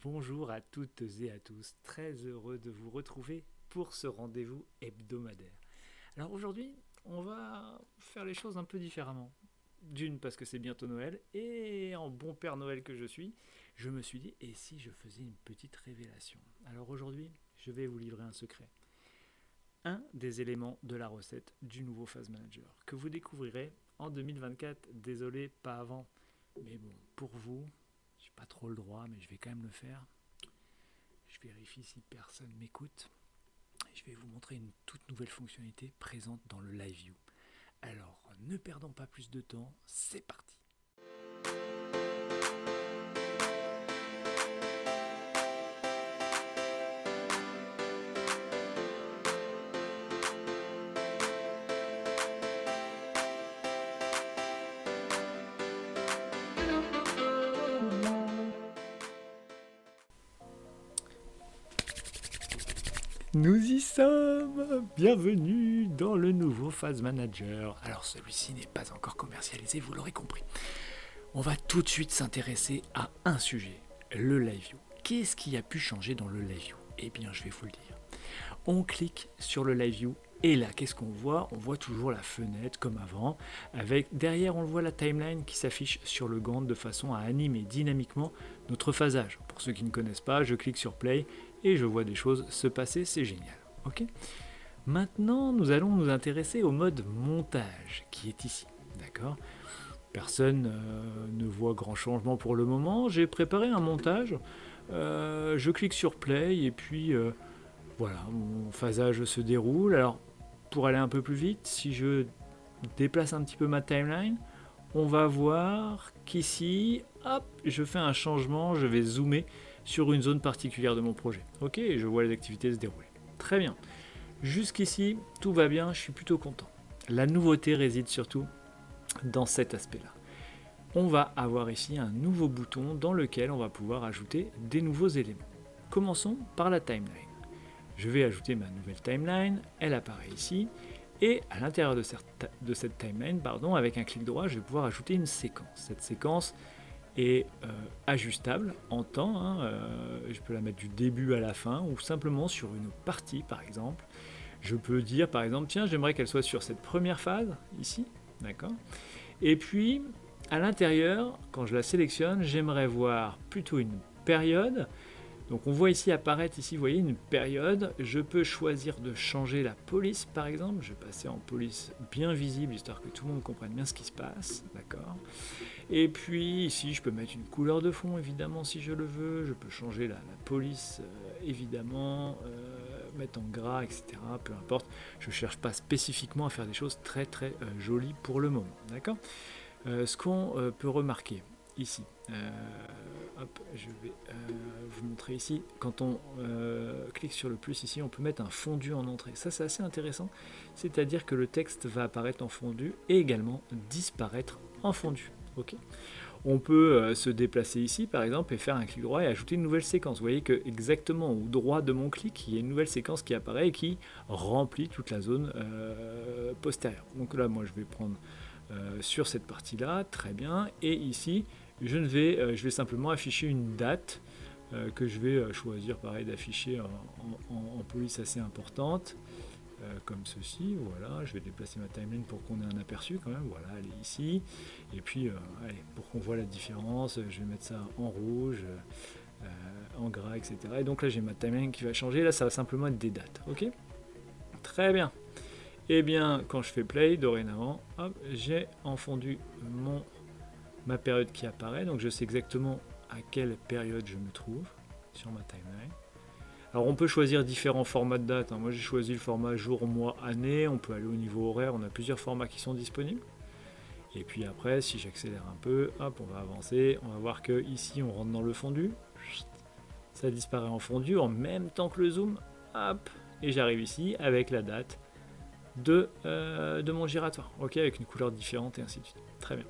Bonjour à toutes et à tous, très heureux de vous retrouver pour ce rendez-vous hebdomadaire. Alors aujourd'hui, on va faire les choses un peu différemment. D'une parce que c'est bientôt Noël, et en bon père Noël que je suis, je me suis dit, et si je faisais une petite révélation? Alors aujourd'hui, je vais vous livrer un secret. Un des éléments de la recette du nouveau Phase Manager, que vous découvrirez en 2024, désolé, pas avant. Mais bon, pour vous, j'ai pas trop le droit, mais je vais quand même le faire. Je vérifie si personne m'écoute. Je vais vous montrer une toute nouvelle fonctionnalité présente dans le Live View. Alors, ne perdons pas plus de temps, c'est parti. Nous y sommes. Bienvenue dans le nouveau Phase Manager. Alors celui-ci n'est pas encore commercialisé, vous l'aurez compris. On va tout de suite s'intéresser à un sujet, le Live View. Qu'est-ce qui a pu changer dans le Live View? Eh bien, je vais vous le dire. On clique sur le Live View et là, qu'est-ce qu'on voit? On voit toujours la fenêtre comme avant, avec derrière, on voit la timeline qui s'affiche sur le Gantt de façon à animer dynamiquement notre phasage. Pour ceux qui ne connaissent pas, je clique sur Play et je vois des choses se passer, c'est génial. Ok. Maintenant, nous allons nous intéresser au mode montage qui est ici. D'accord. Personne ne voit grand changement pour le moment. J'ai préparé un montage. Je clique sur Play et puis voilà, mon phasage se déroule. Alors, pour aller un peu plus vite, si je déplace un petit peu ma timeline, on va voir qu'ici, hop, je fais un changement, je vais zoomer sur une zone particulière de mon projet. Ok, et je vois les activités se dérouler. Très bien. Jusqu'ici, tout va bien, je suis plutôt content. La nouveauté réside surtout dans cet aspect-là. On va avoir ici un nouveau bouton dans lequel on va pouvoir ajouter des nouveaux éléments. Commençons par la timeline. Je vais ajouter ma nouvelle timeline, elle apparaît ici, et à l'intérieur de cette timeline, avec un clic droit, je vais pouvoir ajouter une séquence. Cette séquence est ajustable en temps, je peux la mettre du début à la fin, ou simplement sur une partie par exemple. Je peux dire par exemple, tiens, j'aimerais qu'elle soit sur cette première phase, ici, d'accord. Et puis, à l'intérieur, quand je la sélectionne, j'aimerais voir plutôt une période. Donc on voit ici apparaître, ici, vous voyez, une période. Je peux choisir de changer la police, par exemple. Je vais passer en police bien visible, histoire que tout le monde comprenne bien ce qui se passe, d'accord. Et puis ici, je peux mettre une couleur de fond, évidemment, si je le veux. Je peux changer la police, évidemment, mettre en gras, etc. Peu importe. Je ne cherche pas spécifiquement à faire des choses très très jolies pour le moment, d'accord. Ce qu'on peut remarquer ici, hop, je vais vous montrer ici, quand on clique sur le plus ici, on peut mettre un fondu en entrée. Ça c'est assez intéressant, c'est-à-dire que le texte va apparaître en fondu et également disparaître en fondu. Okay. On peut se déplacer ici par exemple et faire un clic droit et ajouter une nouvelle séquence. Vous voyez que exactement au droit de mon clic, il y a une nouvelle séquence qui apparaît et qui remplit toute la zone postérieure. Donc là moi je vais prendre sur cette partie là, très bien, et ici je vais simplement afficher une date que je vais choisir pareil d'afficher en police assez importante, comme ceci. Voilà, je vais déplacer ma timeline pour qu'on ait un aperçu quand même. Voilà, elle est ici, et puis allez, pour qu'on voit la différence, je vais mettre ça en rouge, en gras, etc. Et donc là j'ai ma timeline qui va changer. Là ça va simplement être des dates. Ok, très bien. Et bien quand je fais play dorénavant, hop, j'ai en fondu ma période qui apparaît, donc je sais exactement à quelle période je me trouve sur ma timeline. Alors on peut choisir différents formats de date. Moi j'ai choisi le format jour, mois, année. On peut aller au niveau horaire, on a plusieurs formats qui sont disponibles. Et puis après, si j'accélère un peu, hop, on va avancer. On va voir que ici on rentre dans le fondu. Ça disparaît en fondu en même temps que le zoom. Hop, et j'arrive ici avec la date de mon giratoire. Ok, avec une couleur différente et ainsi de suite. Très bien.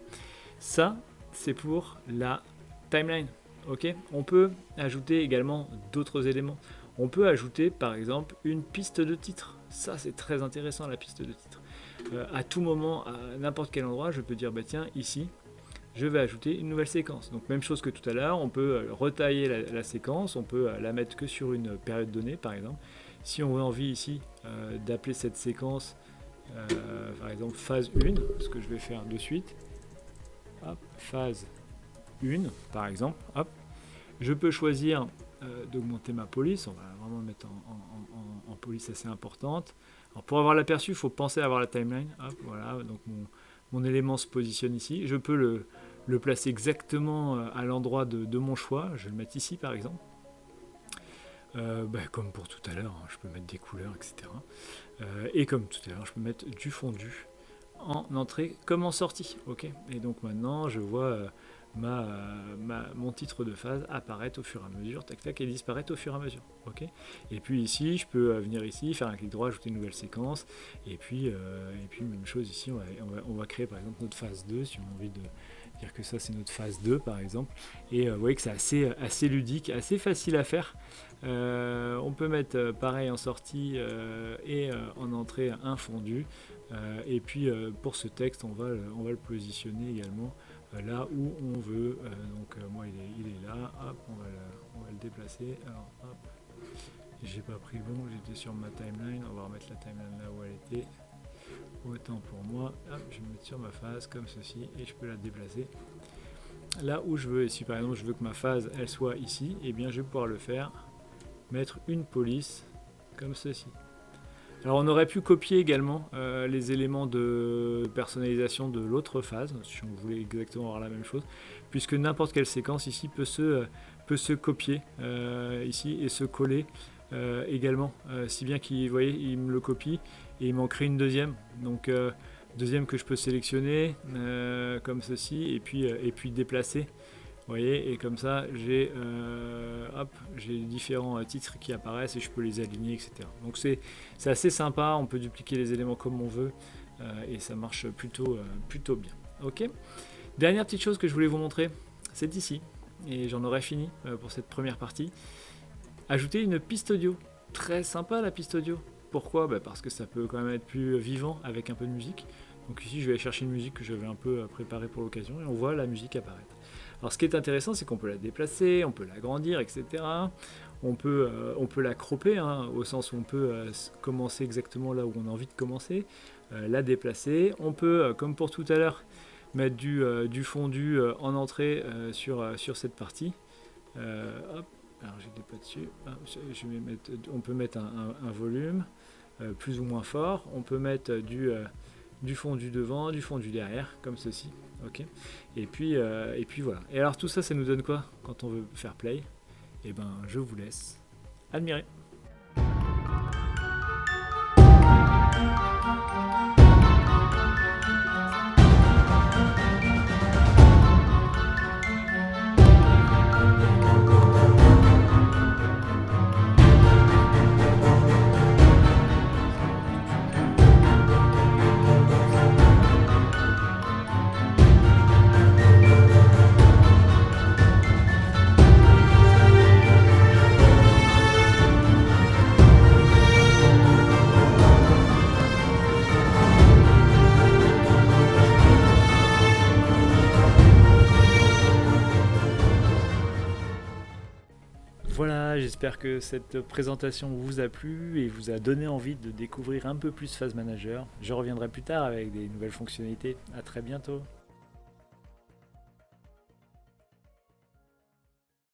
Ça, c'est pour la timeline. Ok, on peut ajouter également d'autres éléments. On peut ajouter par exemple une piste de titre. Ça c'est très intéressant, la piste de titre. À tout moment, à n'importe quel endroit, je peux dire bah tiens ici, je vais ajouter une nouvelle séquence. Donc même chose que tout à l'heure, on peut retailler la séquence, on peut la mettre que sur une période donnée par exemple. Si on a envie ici d'appeler cette séquence par exemple phase 1, ce que je vais faire de suite, hop, phase 1 par exemple, hop, je peux choisir d'augmenter ma police, on va vraiment le mettre en police assez importante. Alors pour avoir l'aperçu, il faut penser à avoir la timeline, hop, voilà, donc mon élément se positionne ici, je peux le placer exactement à l'endroit de mon choix, je vais le mettre ici par exemple. Comme pour tout à l'heure, hein, je peux mettre des couleurs, etc. Et comme tout à l'heure, je peux mettre du fondu en entrée comme en sortie. Okay, et donc maintenant, je vois mon titre de phase apparaître au fur et à mesure, tac tac, et disparaître au fur et à mesure. Okay, et puis ici, je peux venir ici, faire un clic droit, ajouter une nouvelle séquence, et puis même chose ici, on va créer par exemple notre phase 2, si on a envie de dire que ça c'est notre phase 2 par exemple, et vous voyez que c'est assez ludique, assez facile à faire. On peut mettre pareil en sortie et en entrée un fondu, et puis pour ce texte on va le positionner également là où on veut. Donc moi il est là, hop, on va le déplacer. Alors hop, j'ai pas pris bon, j'étais sur ma timeline, on va remettre la timeline là où elle était. Autant pour moi, hop, je vais me mettre sur ma phase comme ceci et je peux la déplacer là où je veux. Et si par exemple je veux que ma phase elle soit ici, et bien je vais pouvoir le faire, mettre une police comme ceci. Alors on aurait pu copier également les éléments de personnalisation de l'autre phase, si on voulait exactement avoir la même chose, puisque n'importe quelle séquence ici peut se copier ici et se coller également, si bien qu'il me le copie et il m'en crée une deuxième. Donc deuxième que je peux sélectionner comme ceci et puis déplacer. Vous voyez, et comme ça j'ai différents titres qui apparaissent et je peux les aligner, etc. Donc c'est assez sympa, on peut dupliquer les éléments comme on veut et ça marche plutôt bien. Ok. Dernière petite chose que je voulais vous montrer, c'est ici, et j'en aurai fini pour cette première partie. Ajouter une piste audio. Très sympa la piste audio. Pourquoi ? Parce que ça peut quand même être plus vivant avec un peu de musique. Donc ici je vais aller chercher une musique que j'avais un peu préparée pour l'occasion et on voit la musique apparaître. Alors ce qui est intéressant, c'est qu'on peut la déplacer, on peut l'agrandir, etc. On peut la cropper, hein, au sens où on peut commencer exactement là où on a envie de commencer, la déplacer. On peut, comme pour tout à l'heure, mettre du fondu en entrée sur cette partie. Hop, alors j'étais pas dessus. On peut mettre un volume plus ou moins fort. On peut mettre du fondu devant, du fondu derrière, comme ceci. Okay. Et puis voilà. Et alors tout ça, ça nous donne quoi quand on veut faire play ? Et je vous laisse admirer. Voilà, j'espère que cette présentation vous a plu et vous a donné envie de découvrir un peu plus Phase Manager. Je reviendrai plus tard avec des nouvelles fonctionnalités. À très bientôt.